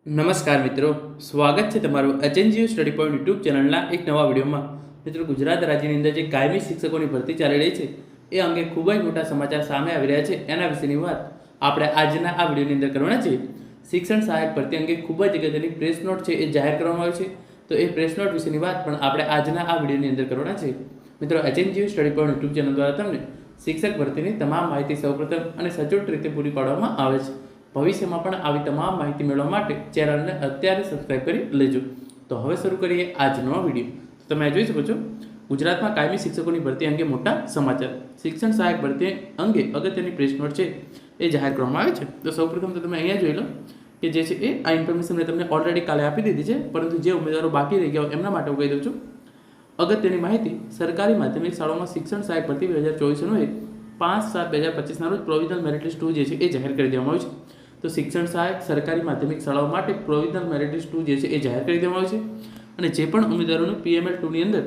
નમસ્કાર મિત્રો, સ્વાગત છે તમારું એચએનજીયુ સ્ટડી પોઈન્ટ યુટ્યુબ ચેનલના એક નવા વિડીયોમાં. મિત્રો, ગુજરાત રાજ્યની અંદર જે કાયમી શિક્ષકોની ભરતી ચાલી રહી છે એ અંગે ખૂબ જ મોટા સમાચાર સામે આવી રહ્યા છે. એના વિશેની વાત આપણે આજના આ વિડીયોની અંદર કરવાના છીએ. શિક્ષણ સહાયક ભરતી અંગે ખૂબ જ અગત્યની પ્રેસ નોટ છે એ જાહેર કરવામાં આવી છે. તો એ પ્રેસ નોટ વિશેની વાત પણ આપણે આજના આ વિડીયોની અંદર કરવાના છીએ. મિત્રો, HNGU study point YouTube channel દ્વારા તમને શિક્ષક ભરતીની તમામ માહિતી સૌપ્રથમ અને સચોટ રીતે પૂરી પાડવામાં આવે છે. ભવિષ્યમાં પણ આવી તમામ માહિતી મેળવવા માટે ચેનલને અત્યારે સબસ્ક્રાઇબ કરી લેજો. તો હવે શરૂ કરીએ આજનો વિડીયો. તો તમે જોઈ શકો છો, ગુજરાતમાં કાયમી શિક્ષકોની ભરતી અંગે મોટા સમાચાર. શિક્ષણ સહાયક ભરતી અંગે અગત્યની પ્રેસ નોટ છે એ જાહેર કરવામાં આવે છે. તો સૌપ્રથમ તો તમે અહીંયા જોઈ લો કે જે છે એ આ ઇન્ફોર્મેશન મેં તમને ઓલરેડી કાલે આપી દીધી છે, પરંતુ જે ઉમેદવારો બાકી રહી ગયા હોય એમના માટે હું કહી દઉં છું. અગત્યની માહિતી: સરકારી માધ્યમિક શાળાઓમાં શિક્ષણ સહાયક ભરતી 2024 5/7/2025 રોજ પ્રોવિઝનલ મેરિટ લિસ્ટ 2 જે છે એ જાહેર કરી દેવામાં આવ્યું છે. તો શિક્ષણ સહાયક સરકારી માધ્યમિક શાળાઓ માટે પ્રોવિઝનલ મેરિટ લિસ્ટ 2 જે છે એ જાહેર કરી દેવામાં આવ્યું છે. અને જે પણ ઉમેદવારોનું PML2 ની અંદર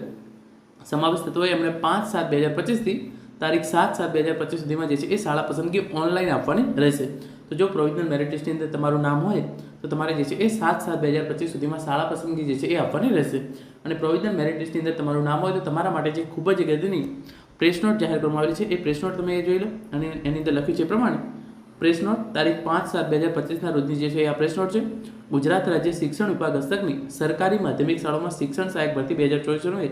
સમાવેશ થતો હોય એમણે 5/7/2025 થી તારીખ 7/7/2025 સુધીમાં જે છે એ શાળા પસંદગી ઓનલાઈન આપવાની રહેશે. તો જો પ્રોવિઝનલ મેરિટ લિસ્ટની અંદર તમારું નામ હોય તો તમારે જે છે એ 7/7/2025 સુધીમાં શાળા પસંદગી જે છે એ આપવાની રહેશે. અને પ્રોવિઝનલ મેરિટ લિસ્ટની અંદર તમારું નામ હોય તો તમારા માટે જે ખૂબ જ અગત્યની પ્રેસ નોટ જાહેર કરવામાં આવેલી છે એ પ્રેસ નોટ તમે જોઈ લો. અને એની અંદર લખ્યું છે એ પ્રમાણે પ્રેસ નોટ તારીખ 5/7/2025 રોજની જે છે આ પ્રેસ નોટ છે. ગુજરાત રાજ્ય શિક્ષણ વિભાગ હસ્તકની સરકારી માધ્યમિક શાળાઓમાં શિક્ષણ સહાયક ભરતી 2024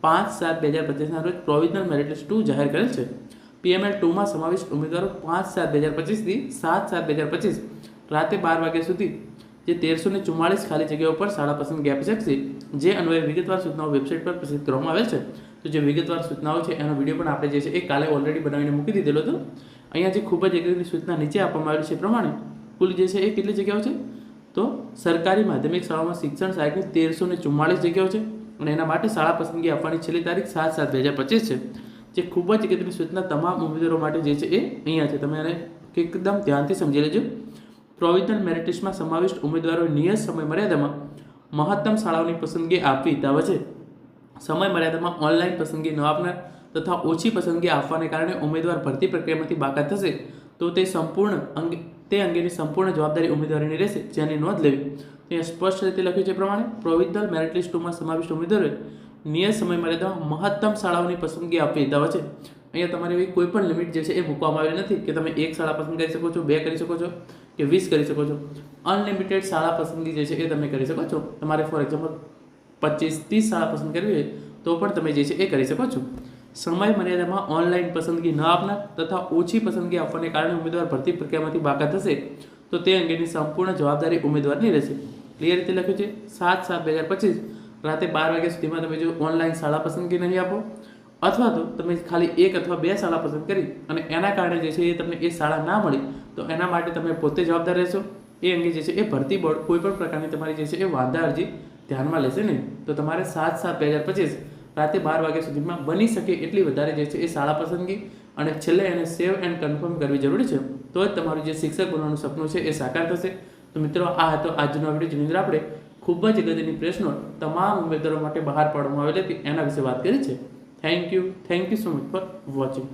5/7/2025 રોજ પ્રોવિઝનલ મેરિટ લિસ્ટ 2 જાહેર કરેલ છે. PML2માં સમાવિષ્ટ ઉમેદવારો 5/7/2025 થી 7/7/2025 રાતે 12 વાગ્યા સુધી જે 1344 ખાલી જગ્યાઓ પર શાળા પસંદગી આપી શકશે. જે અન્વયે વિગતવાર સૂચનાઓ વેબસાઇટ પર પ્રસિદ્ધ કરવામાં આવેલ છે. તો જે વિગતવાર સૂચનાઓ છે એનો વિડીયો પણ આપણે જે છે એ કાલે ઓલરેડી બનાવીને મૂકી દીધેલો હતો. અહીંયા જે ખૂબ જ અગત્યની સૂચના નીચે આપવામાં આવેલી છે એ પ્રમાણે કુલ જે છે એ કેટલી જગ્યાઓ છે તો સરકારી માધ્યમિક શાળાઓમાં શિક્ષણ સહાયકની 1344 જગ્યાઓ છે. અને એના માટે શાળા પસંદગી આપવાની છેલ્લી તારીખ 7/7/2025 છે. જે ખૂબ જ અગત્યની સૂચના તમામ ઉમેદવારો માટે જે છે એ અહીંયા છે. તમે આને એકદમ ધ્યાનથી સમજી લેજો. પ્રોવિઝનલ મેરિટ લિસ્ટમાં સમાવિષ્ટ ઉમેદવારોએ નિયત સમય મર્યાદામાં મહત્તમ શાળાઓની પસંદગી આપવી તાવે છે. સમય મર્યાદામાં ઓનલાઈન પસંદગી ન આપનાર તથા ઓછી પસંદગી આપવાને કારણે ઉમેદવાર ભરતી પ્રક્રિયામાંથી બાકાત થશે તો તે અંગેની સંપૂર્ણ જવાબદારી ઉમેદવારીની રહેશે, જેની નોંધ લેવી. ત્યાં સ્પષ્ટ રીતે લખ્યું છે પ્રમાણે પ્રોવિઝનલ મેરિટ લિસ્ટ 2માં સમાવિષ્ટ ઉમેદવારોએ નિયત સમય મર્યાદામાં મહત્તમ શાળાઓની પસંદગી આપવી તાવે છે. અહીંયા તમારે એવી કોઈ પણ લિમિટ જે છે એ મૂકવામાં આવેલી નથી કે તમે એક શાળા પસંદ કરી શકો છો, 2 કરી શકો છો કે 20 કરી શકો છો. અનલિમિટેડ શાળા પસંદગી જે છે એ તમે કરી શકો છો. તમારે ફોર એક્ઝામ્પલ 25-30 શાળા પસંદ કરવી હોય તો પણ તમે જે છે એ કરી શકો છો. સમય મર્યાદામાં ઓનલાઈન પસંદગી ન આપનાર તથા ઓછી પસંદગી આપવાને કારણે ઉમેદવાર ભરતી પ્રક્રિયામાંથી બાકાત થશે તો તે અંગેની સંપૂર્ણ જવાબદારી ઉમેદવારની રહેશે. ક્લિયર રીતે લખ્યું છે. 7/7/2025 રાતે 12 વાગ્યા સુધીમાં તમે જો ઓનલાઈન શાળા પસંદગી નહીં આપો અથવા તો તમે ખાલી 1 અથવા 2 શાળા પસંદ કરી અને એના કારણે જે છે એ તમને એ શાળા ના મળી તો એના માટે તમે પોતે જવાબદાર રહેશો. એ અંગે જે છે એ ભરતી બોર્ડ કોઈ પણ પ્રકારની તમારી જે છે એ વાંધા અરજી ધ્યાનમાં લેશે નહીં. તો તમારે 7/7/2025 રાતે 12 વાગ્યા સુધીમાં બની શકે એટલી વધારે જે છે એ શાળા પસંદગી અને છેલ્લે એને સેવ એન્ડ કન્ફર્મ કરવી જરૂરી છે. તો જ તમારું જે શિક્ષક બનવાનું સપનું છે એ સાકાર થશે. તો મિત્રો, આ હતો આજનો વિડીયો જેની અંદર આપણે ખૂબ જ અગત્યની પ્રેસ નોટ તમામ ઉમેદવારો માટે બહાર પાડવામાં આવેલી હતી એના વિશે વાત કરી છે. Thank you so much for watching.